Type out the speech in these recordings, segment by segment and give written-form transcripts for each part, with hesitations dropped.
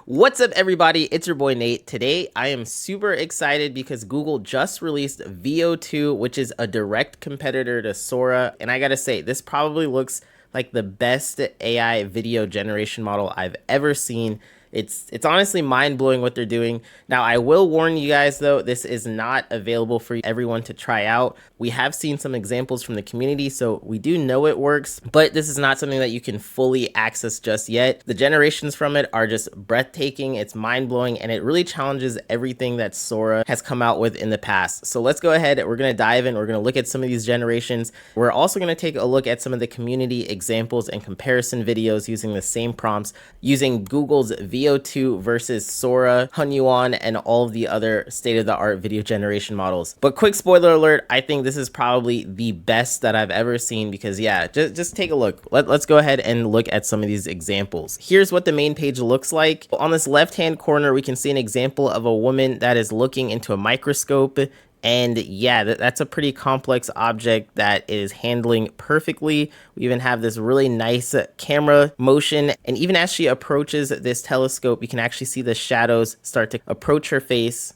What's up, everybody? It's your boy Nate. Today, I am super excited because Google just released VO2, which is a direct competitor to SORA. And I gotta say, this probably looks like the best AI video generation model I've ever seen. It's honestly mind-blowing what they're doing. Now, I will warn you guys, though, this is not available for everyone to try out. We have seen some examples from the community, so we do know it works, but this is not something that you can fully access just yet. The generations from it are just breathtaking, it's mind-blowing, and it really challenges everything that SORA has come out with in the past. So let's go ahead, we're gonna dive in, we're gonna look at some of these generations. We're also gonna take a look at some of the community examples and comparison videos using the same prompts, using Google's VO2 versus SORA, Hunyuan, and all of the other state-of-the-art video generation models. But quick spoiler alert, I think this is probably the best that I've ever seen because yeah, just take a look. Let's go ahead and look at some of these examples. Here's what the main page looks like. On this left-hand corner, we can see an example of a woman that is looking into a microscope. And yeah, that's a pretty complex object that is handling perfectly. We even have this really nice camera motion. And even as she approaches this telescope, you can actually see the shadows start to approach her face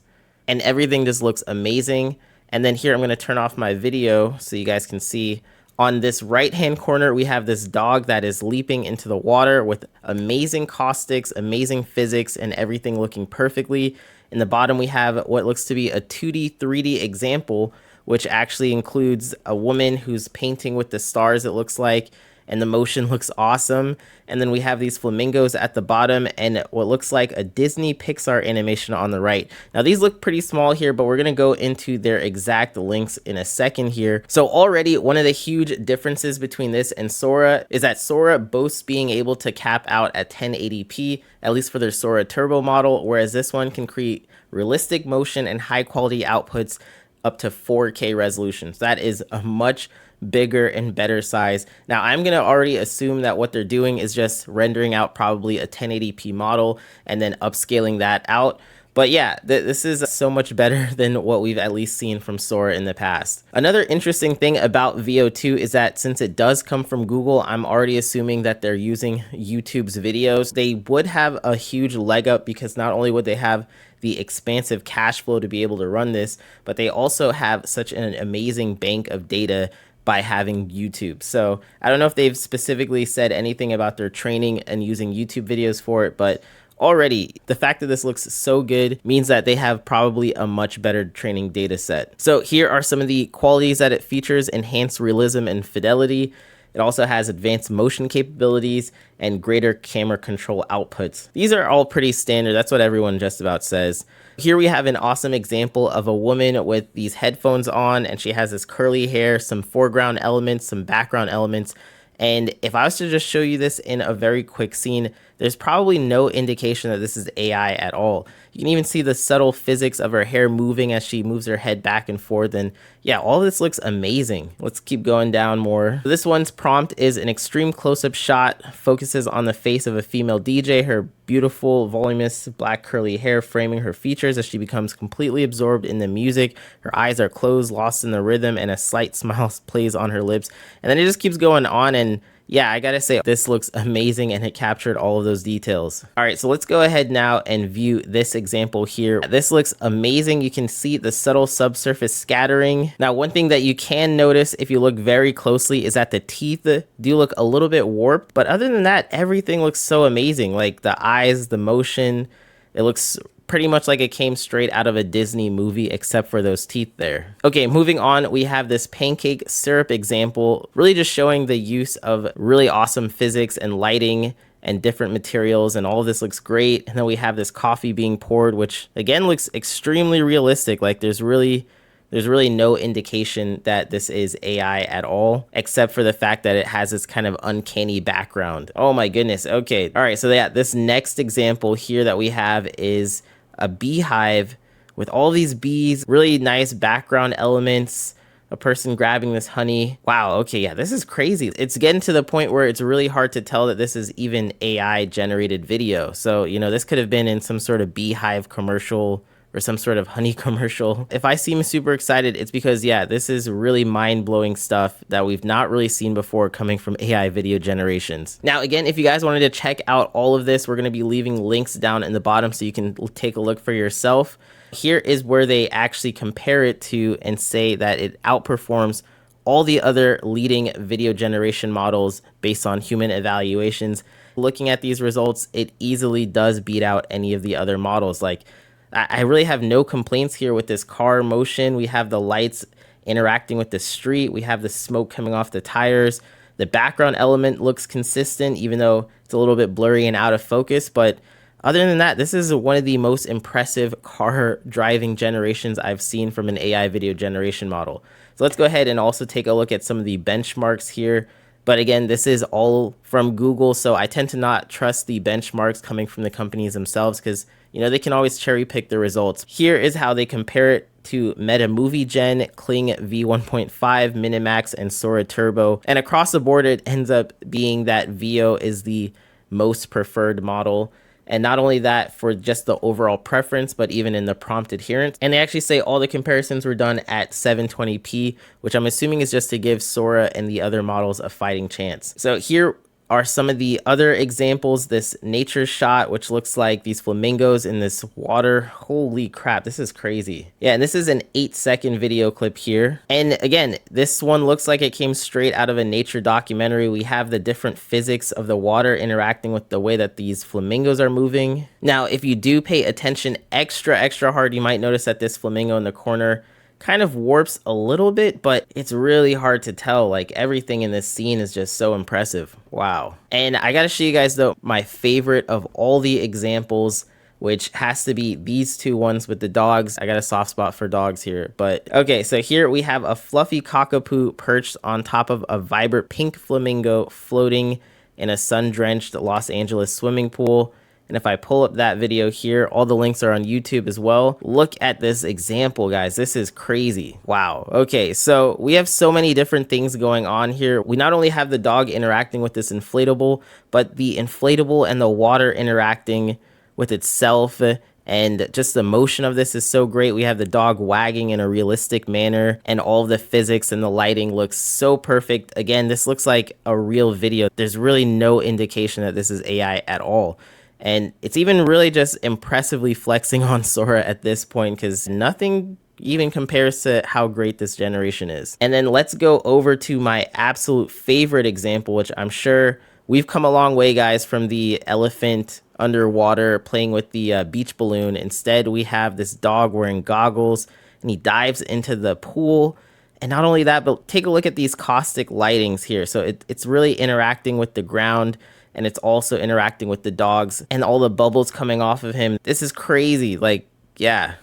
and everything just looks amazing. And then here, I'm gonna turn off my video so you guys can see. On this right-hand corner, we have this dog that is leaping into the water with amazing caustics, amazing physics, and everything looking perfectly. In the bottom, we have what looks to be a 2D, 3D example, which actually includes a woman who's painting with the stars, it looks like, and the motion looks awesome. And then we have these flamingos at the bottom and what looks like a Disney Pixar animation on the right. Now, these look pretty small here, but we're gonna go into their exact links in a second here. So already, one of the huge differences between this and SORA is that SORA boasts being able to cap out at 1080p, at least for their SORA Turbo model, whereas this one can create realistic motion and high quality outputs up to 4K resolutions. That is a much bigger and better size. Now, I'm gonna already assume that what they're doing is just rendering out probably a 1080p model and then upscaling that out. But yeah, this is so much better than what we've at least seen from SORA in the past. Another interesting thing about VO2 is that since it does come from Google, I'm already assuming that they're using YouTube's videos. They would have a huge leg up because not only would they have the expansive cash flow to be able to run this, but they also have such an amazing bank of data by having YouTube. So I don't know if they've specifically said anything about their training and using YouTube videos for it, but already the fact that this looks so good means that they have probably a much better training data set. So here are some of the qualities that it features: enhanced realism and fidelity. It also has advanced motion capabilities and greater camera control outputs. These are all pretty standard. That's what everyone just about says. Here we have an awesome example of a woman with these headphones on, and she has this curly hair, some foreground elements, some background elements. And if I was to just show you this in a very quick scene, there's probably no indication that this is AI at all. You can even see the subtle physics of her hair moving as she moves her head back and forth. And yeah, all this looks amazing. Let's keep going down more. This one's prompt is an extreme close-up shot, focuses on the face of a female DJ, her beautiful, voluminous black curly hair framing her features as she becomes completely absorbed in the music. Her eyes are closed, lost in the rhythm, and a slight smile plays on her lips. And then it just keeps going on, and yeah, I gotta say, this looks amazing and it captured all of those details. All right, so let's go ahead now and view this example here. This looks amazing. You can see the subtle subsurface scattering. Now, one thing that you can notice if you look very closely is that the teeth do look a little bit warped, but other than that, everything looks so amazing. Like the eyes, the motion, it looks pretty much like it came straight out of a Disney movie, except for those teeth there. Okay, moving on, we have this pancake syrup example, really just showing the use of really awesome physics and lighting and different materials, and all of this looks great. And then we have this coffee being poured, which again looks extremely realistic. Like there's really no indication that this is AI at all, except for the fact that it has this kind of uncanny background. Oh my goodness. Okay. All right. So yeah, this next example here that we have is a beehive with all these bees, really nice background elements, a person grabbing this honey. Wow. Okay. Yeah, this is crazy. It's getting to the point where it's really hard to tell that this is even AI generated video. So, you know, this could have been in some sort of beehive commercial or some sort of honey commercial. If I seem super excited, it's because, yeah, this is really mind-blowing stuff that we've not really seen before coming from AI video generations. Now, again, if you guys wanted to check out all of this, we're going to be leaving links down in the bottom so you can take a look for yourself. Here is where they actually compare it to and say that it outperforms all the other leading video generation models based on human evaluations. Looking at these results, it easily does beat out any of the other models. Like, I really have no complaints here with this car motion. We have the lights interacting with the street. We have the smoke coming off the tires. The background element looks consistent, even though it's a little bit blurry and out of focus. But other than that, this is one of the most impressive car driving generations I've seen from an AI video generation model. So let's go ahead and also take a look at some of the benchmarks here. But again, this is all from Google, so I tend to not trust the benchmarks coming from the companies themselves because, you know, they can always cherry pick the results. Here is how they compare it to Runway Gen, Kling V1.5, Minimax, and SORA Turbo. And across the board, it ends up being that VO is the most preferred model. And not only that for just the overall preference, but even in the prompt adherence. And they actually say all the comparisons were done at 720p, which I'm assuming is just to give SORA and the other models a fighting chance. So here are some of the other examples. This nature shot, which looks like these flamingos in this water. Holy crap, this is crazy. Yeah, and this is an 8-second video clip here. And again, this one looks like it came straight out of a nature documentary. We have the different physics of the water interacting with the way that these flamingos are moving. Now, if you do pay attention extra hard, you might notice that this flamingo in the corner kind of warps a little bit, but it's really hard to tell. Like, everything in this scene is just so impressive. Wow. And I gotta show you guys though my favorite of all the examples, which has to be these two ones with the dogs. I got a soft spot for dogs here. But okay, so here we have a fluffy cockapoo perched on top of a vibrant pink flamingo floating in a sun-drenched Los Angeles swimming pool. And if I pull up that video here, all the links are on YouTube as well. Look at this example, guys. This is crazy. Wow. Okay, so we have so many different things going on here. We not only have the dog interacting with this inflatable, but the inflatable and the water interacting with itself. And just the motion of this is so great. We have the dog wagging in a realistic manner, and all of the physics and the lighting looks so perfect. Again, this looks like a real video. There's really no indication that this is AI at all. And it's even really just impressively flexing on SORA at this point because nothing even compares to how great this generation is. And then let's go over to my absolute favorite example, which I'm sure we've come a long way, guys, from the elephant underwater playing with the beach balloon. Instead, we have this dog wearing goggles and he dives into the pool. And not only that, but take a look at these caustic lightings here. So it's really interacting with the ground, and it's also interacting with the dogs and all the bubbles coming off of him. This is crazy. Like, yeah.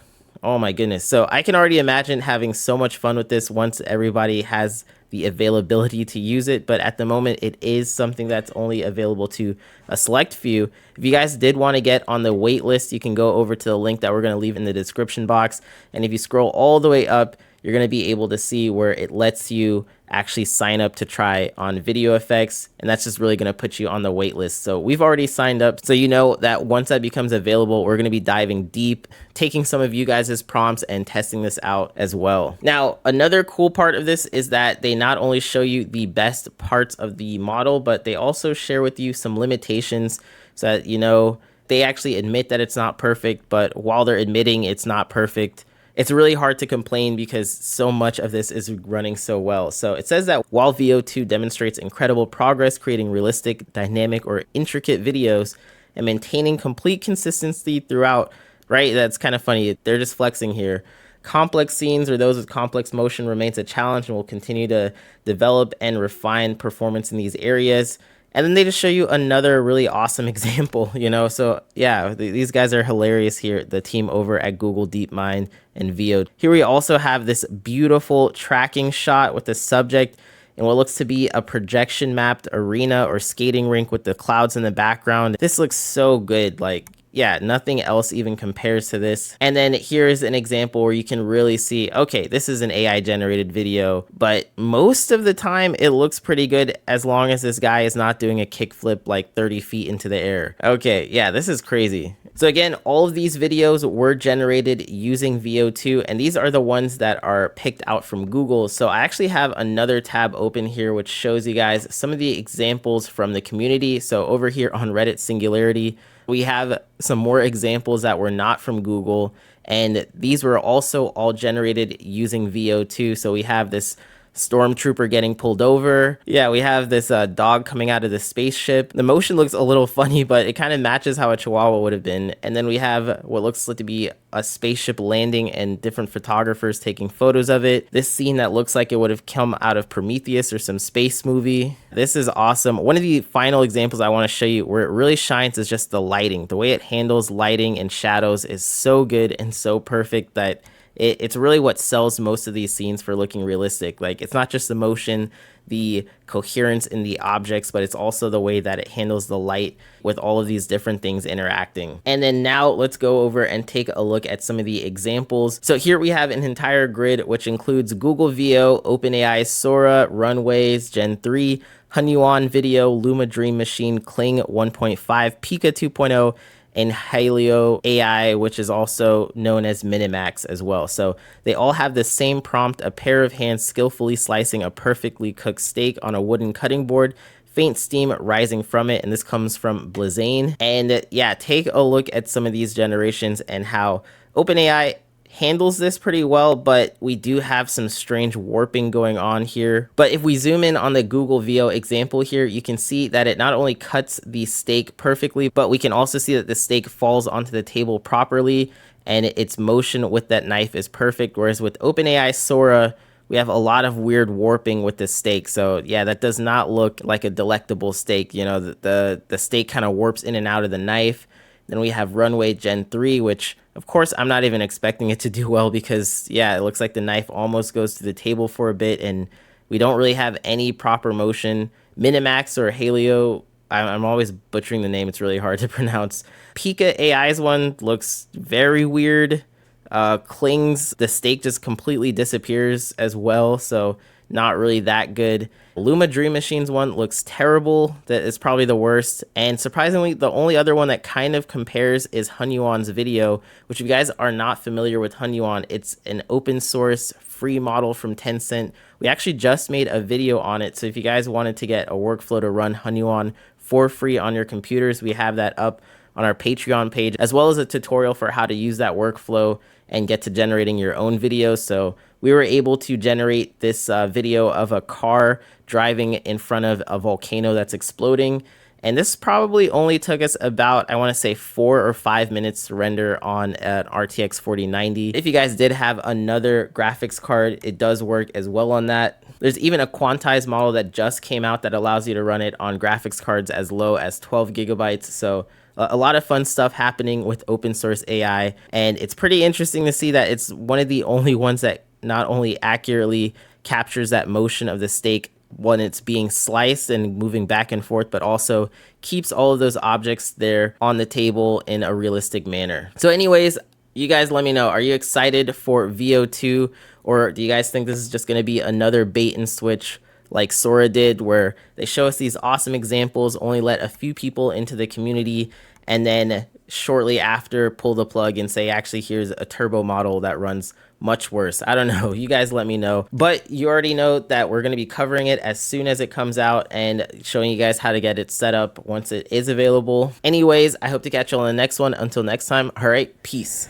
Oh my goodness. So I can already imagine having so much fun with this once everybody has the availability to use it. But at the moment, it is something that's only available to a select few. If you guys did want to get on the wait list, you can go over to the link that we're going to leave in the description box. And if you scroll all the way up, you're going to be able to see where it lets you actually sign up to try on video effects. And that's just really going to put you on the wait list. So we've already signed up. So you know that once that becomes available, we're going to be diving deep, taking some of you guys' prompts and testing this out as well. Now, another cool part of this is that they not only show you the best parts of the model, but they also share with you some limitations so that, you know, they actually admit that it's not perfect, but while they're admitting it's not perfect, it's really hard to complain because so much of this is running so well. So it says that while VO2 demonstrates incredible progress creating realistic, dynamic, or intricate videos and maintaining complete consistency throughout, right? That's kind of funny. They're just flexing here. Complex scenes or those with complex motion remains a challenge and will continue to develop and refine performance in these areas. And then they just show you another really awesome example, you know? So yeah, these guys are hilarious here, the team over at Google Deepmind and VO. Here we also have this beautiful tracking shot with the subject in what looks to be a projection mapped arena or skating rink with the clouds in the background. This looks so good. Like, yeah, nothing else even compares to this. And then here's an example where you can really see, okay, this is an AI generated video, but most of the time it looks pretty good as long as this guy is not doing a kickflip like 30 feet into the air. Okay, yeah, this is crazy. So again, all of these videos were generated using VO2, and these are the ones that are picked out from Google. So I actually have another tab open here which shows you guys some of the examples from the community. So over here on Reddit Singularity, we have some more examples that were not from Google, and these were also all generated using VO2. So we have this stormtrooper getting pulled over. Yeah, we have this dog coming out of the spaceship. The motion looks a little funny, but it kind of matches how a chihuahua would have been. And then we have what looks like to be a spaceship landing and different photographers taking photos of it. This scene that looks like it would have come out of Prometheus or some space movie. This is awesome. One of the final examples I want to show you where it really shines is just the lighting. The way it handles lighting and shadows is so good and so perfect that it's really what sells most of these scenes for looking realistic. Like, it's not just the motion, the coherence in the objects, but it's also the way that it handles the light with all of these different things interacting. And then now let's go over and take a look at some of the examples. So here we have an entire grid which includes Google VO, OpenAI SORA, Runways Gen 3, Hunyuan Video, Luma Dream Machine, Kling 1.5, Pika 2.0, and Halio AI, which is also known as Minimax as well. So they all have the same prompt: a pair of hands skillfully slicing a perfectly cooked steak on a wooden cutting board, faint steam rising from it, and this comes from Blazane. And yeah, take a look at some of these generations and how OpenAI handles this pretty well, but we do have some strange warping going on here. But if we zoom in on the Google VO example here, you can see that it not only cuts the steak perfectly, but we can also see that the steak falls onto the table properly and its motion with that knife is perfect. Whereas with OpenAI Sora, we have a lot of weird warping with the steak. So yeah, that does not look like a delectable steak. You know, the steak kind of warps in and out of the knife. Then we have Runway Gen 3, which of course I'm not even expecting it to do well because yeah, it looks like the knife almost goes to the table for a bit and we don't really have any proper motion. Minimax or Halio, I'm always butchering the name, it's really hard to pronounce. Pika AI's one looks very weird. Kling's, the steak just completely disappears as well, so not really that good. Luma Dream Machine's one looks terrible. That is probably the worst. And surprisingly, the only other one that kind of compares is Hunyuan's video, which if you guys are not familiar with Hunyuan, it's an open source free model from Tencent. We actually just made a video on it. So if you guys wanted to get a workflow to run Hunyuan for free on your computers, we have that up on our Patreon page, as well as a tutorial for how to use that workflow and get to generating your own videos. So we were able to generate this video of a car driving in front of a volcano that's exploding. And this probably only took us about, I want to say 4 or 5 minutes to render on an RTX 4090. If you guys did have another graphics card, it does work as well on that. There's even a quantized model that just came out that allows you to run it on graphics cards as low as 12 gigabytes. So a lot of fun stuff happening with open source AI. And it's pretty interesting to see that it's one of the only ones that not only accurately captures that motion of the steak when it's being sliced and moving back and forth, but also keeps all of those objects there on the table in a realistic manner. So anyways, you guys let me know, are you excited for VO2, or do you guys think this is just going to be another bait and switch like Sora did, where they show us these awesome examples, only let a few people into the community, and then shortly after pull the plug and say, actually, here's a turbo model that runs much worse? I don't know. You guys let me know. But you already know that we're going to be covering it as soon as it comes out and showing you guys how to get it set up once it is available. Anyways, I hope to catch you on the next one. Until next time, all right, peace.